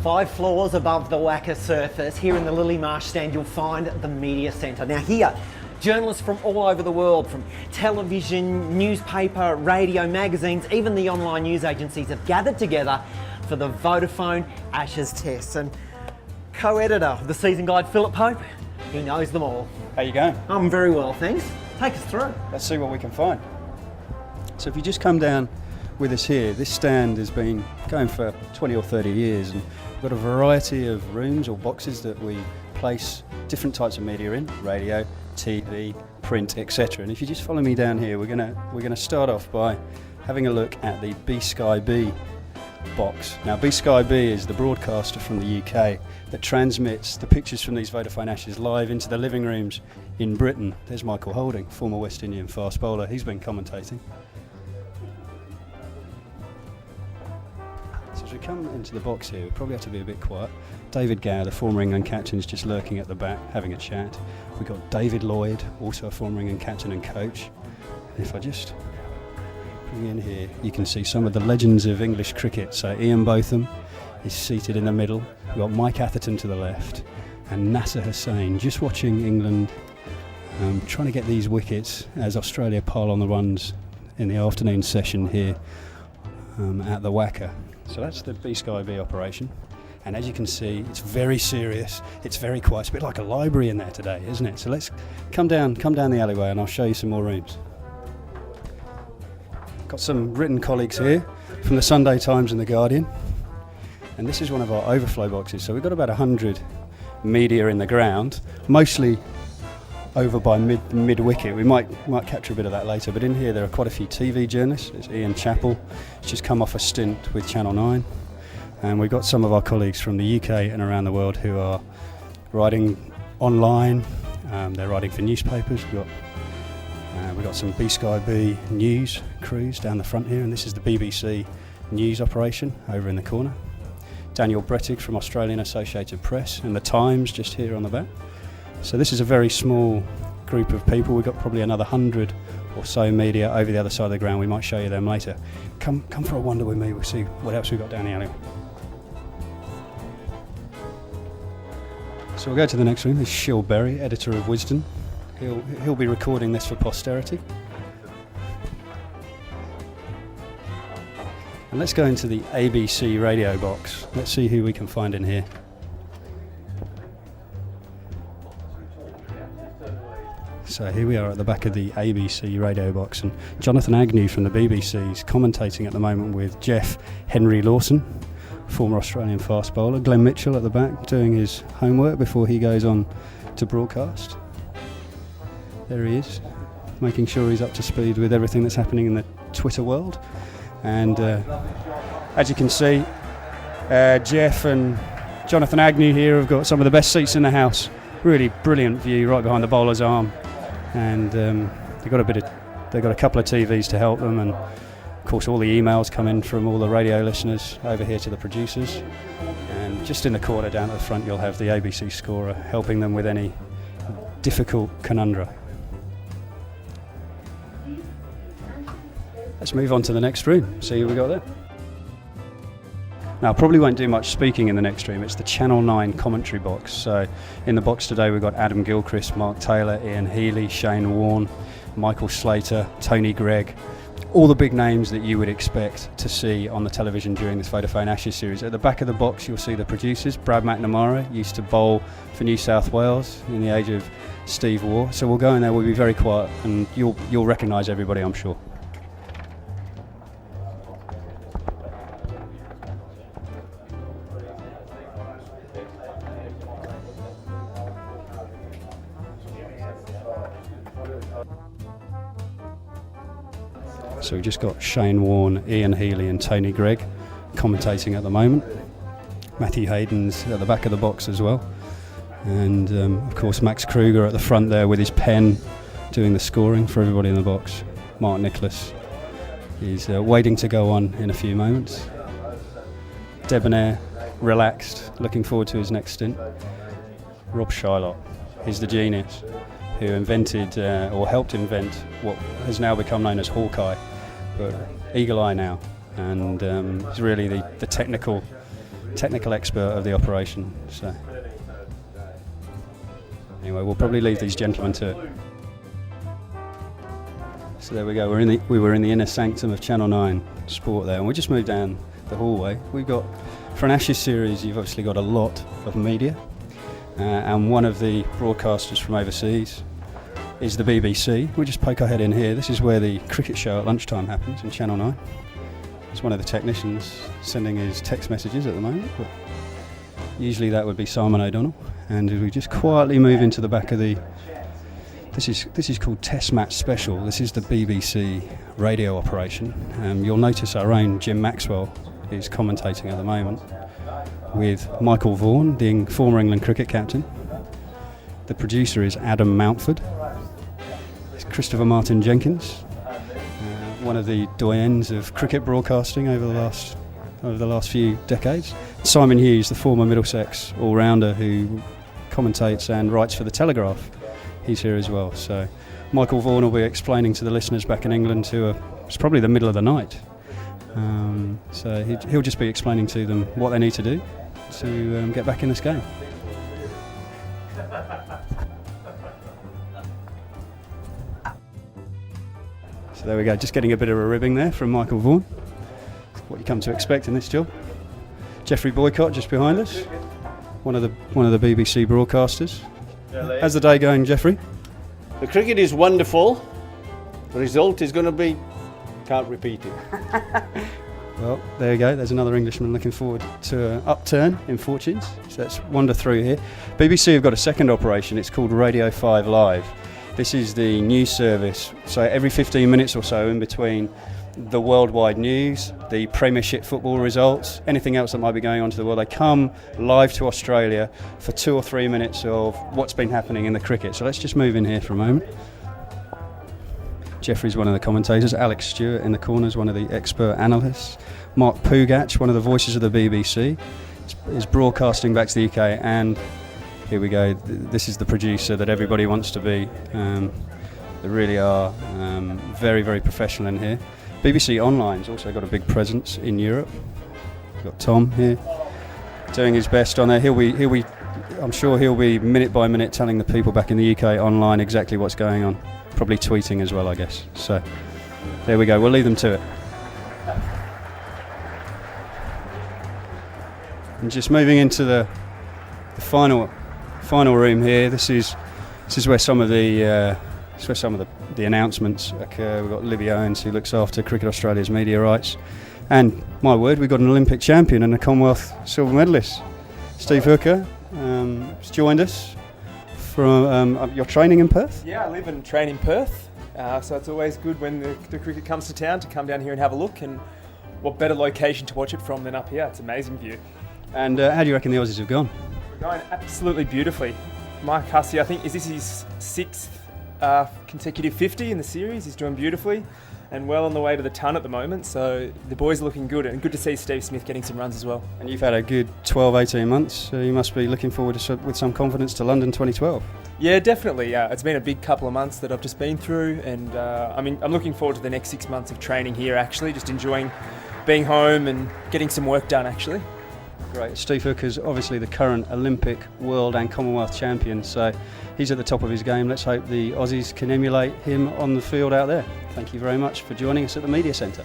5 floors above the WACA surface, here in the Lily Marsh stand, you'll find the Media Centre. Now here, journalists from all over the world, from television, newspaper, radio, magazines, even the online news agencies have gathered together for the Vodafone Ashes Test. And co-editor of the season guide, Philip Pope, he knows them all. How you going? I'm very well, thanks. Take us through. Let's see what we can find. So if you just come down with us here, this stand has been going for 20 or 30 years, and we've got a variety of rooms or boxes that we place different types of media in: radio, TV, print, etc. And if you just follow me down here, we're gonna start off by having a look at the B Sky B box. Now, B Sky B is the broadcaster from the UK that transmits the pictures from these Vodafone Ashes live into the living rooms in Britain. There's Michael Holding, former West Indian fast bowler. He's been commentating. So as we come into the box here, we probably have to be a bit quiet. David Gower, the former England captain, is just lurking at the back, having a chat. We've got David Lloyd, also a former England captain and coach. And if I just bring in here, you can see some of the legends of English cricket. So Ian Botham is seated in the middle. We've got Mike Atherton to the left, and Nasser Hussain just watching England trying to get these wickets as Australia pile on the runs in the afternoon session here at the WACA. So that's the B Sky B operation. And as you can see, it's very serious, it's very quiet. It's a bit like a library in there today, isn't it? So let's come down the alleyway and I'll show you some more rooms. Got some written colleagues here from the Sunday Times and the Guardian. And this is one of our overflow boxes. So we've got about 100 media in the ground, mostly over by mid-wicket. We might capture a bit of that later, but in here there are quite a few TV journalists. There's Ian Chappell, he's just come off a stint with Channel 9. And we've got some of our colleagues from the UK and around the world who are writing online. They're writing for newspapers. We've got some B Sky B news crews down the front here, and this is the BBC news operation over in the corner. Daniel Brettig from Australian Associated Press, and the Times just here on the back. So this is a very small group of people. We've got probably another 100 or so media over the other side of the ground. We might show you them later. Come for a wander with me. We'll see what else we've got down the alley. So we'll go to the next room. This is Shill Berry, editor of Wisden. He'll be recording this for posterity. And let's go into the ABC radio box. Let's see who we can find in here. So here we are at the back of the ABC radio box, and Jonathan Agnew from the BBC is commentating at the moment with Jeff Henry Lawson, former Australian fast bowler. Glenn Mitchell at the back doing his homework before he goes on to broadcast. There he is, making sure he's up to speed with everything that's happening in the Twitter world. And as you can see, Jeff and Jonathan Agnew here have got some of the best seats in the house. Really brilliant view right behind the bowler's arm. And they've got a couple of TVs to help them, and of course all the emails come in from all the radio listeners over here to the producers. And just in the corner down at the front you'll have the ABC scorer helping them with any difficult conundrum. Let's move on to the next room, see who we got there. Now, I probably won't do much speaking in the next room. It's the Channel 9 commentary box. So in the box today we've got Adam Gilchrist, Mark Taylor, Ian Healy, Shane Warne, Michael Slater, Tony Gregg, all the big names that you would expect to see on the television during this Vodafone Ashes series. At the back of the box you'll see the producers. Brad McNamara used to bowl for New South Wales in the age of Steve Waugh. So we'll go in there, we'll be very quiet, and you'll recognise everybody, I'm sure. So we've just got Shane Warne, Ian Healy and Tony Gregg commentating at the moment. Matthew Hayden's at the back of the box as well. And of course Max Kruger at the front there with his pen doing the scoring for everybody in the box. Mark Nicholas is waiting to go on in a few moments. Debonair, relaxed, looking forward to his next stint. Rob Shylock, he's the genius who invented or helped invent what has now become known as Hawkeye, but Eagle Eye now, and he's really the technical technical expert of the operation. So anyway, we'll probably leave these gentlemen to it. So there we go. We were in the inner sanctum of Channel 9 Sport there, and we just moved down the hallway. We've got, for an Ashes series, you've obviously got a lot of media, and one of the broadcasters from overseas is the BBC. We just poke our head in here. This is where the cricket show at lunchtime happens in Channel 9. It's one of the technicians sending his text messages at the moment, but usually that would be Simon O'Donnell. And we just quietly move into the back of the... This is called Test Match Special. This is the BBC radio operation. You'll notice our own Jim Maxwell is commentating at the moment with Michael Vaughan, the former England cricket captain. The producer is Adam Mountford. It's Christopher Martin Jenkins, one of the doyens of cricket broadcasting over the last few decades. Simon Hughes, the former Middlesex all-rounder who commentates and writes for the Telegraph. He's here as well. So Michael Vaughan will be explaining to the listeners back in England it's probably the middle of the night. So he'll just be explaining to them what they need to do to get back in this game. So there we go, just getting a bit of a ribbing there from Michael Vaughan. What you come to expect in this job. Geoffrey Boycott just behind us, one of the BBC broadcasters. How's the day going, Geoffrey? The cricket is wonderful. The result is going to be, can't repeat it. Well, there you go. There's another Englishman looking forward to an upturn in fortunes. So let's wander through here. BBC have got a second operation. It's called Radio 5 Live. This is the news service. So every 15 minutes or so, in between the worldwide news, the Premiership football results, anything else that might be going on to the world, they come live to Australia for 2 or 3 minutes of what's been happening in the cricket. So let's just move in here for a moment. Geoffrey's one of the commentators. Alex Stewart in the corners, one of the expert analysts. Mark Pugach, one of the voices of the BBC, is broadcasting back to the UK. And here we go. This is the producer that everybody wants to be. They really are very, very professional in here. BBC Online's also got a big presence in Europe. We've got Tom here doing his best on there. I'm sure he'll be minute by minute telling the people back in the UK online exactly what's going on. Probably tweeting as well, I guess. So there we go. We'll leave them to it. And just moving into the final room here. This is where some of the announcements occur. We've got Libby Owens, who looks after Cricket Australia's media rights. And, my word, we've got an Olympic champion and a Commonwealth silver medalist. Steve Hooker has joined us from your training in Perth? Yeah, I live and train in Perth. So it's always good when the cricket comes to town to come down here and have a look. And what better location to watch it from than up here? It's an amazing view. And how do you reckon the Aussies have gone? We're going absolutely beautifully. Mike Hussey, I think, is this his 6th consecutive 50 in the series? He's doing beautifully and well on the way to the ton at the moment. So the boys are looking good, and good to see Steve Smith getting some runs as well. And you've had a good 12-18 months, so you must be looking forward with some confidence to London 2012. Yeah, definitely. It's been a big couple of months that I've just been through, and I'm looking forward to the next 6 months of training here, actually, just enjoying being home and getting some work done, actually. Great. Steve Hooker's obviously the current Olympic, World and Commonwealth champion, so he's at the top of his game. Let's hope the Aussies can emulate him on the field out there. Thank you very much for joining us at the Media Centre.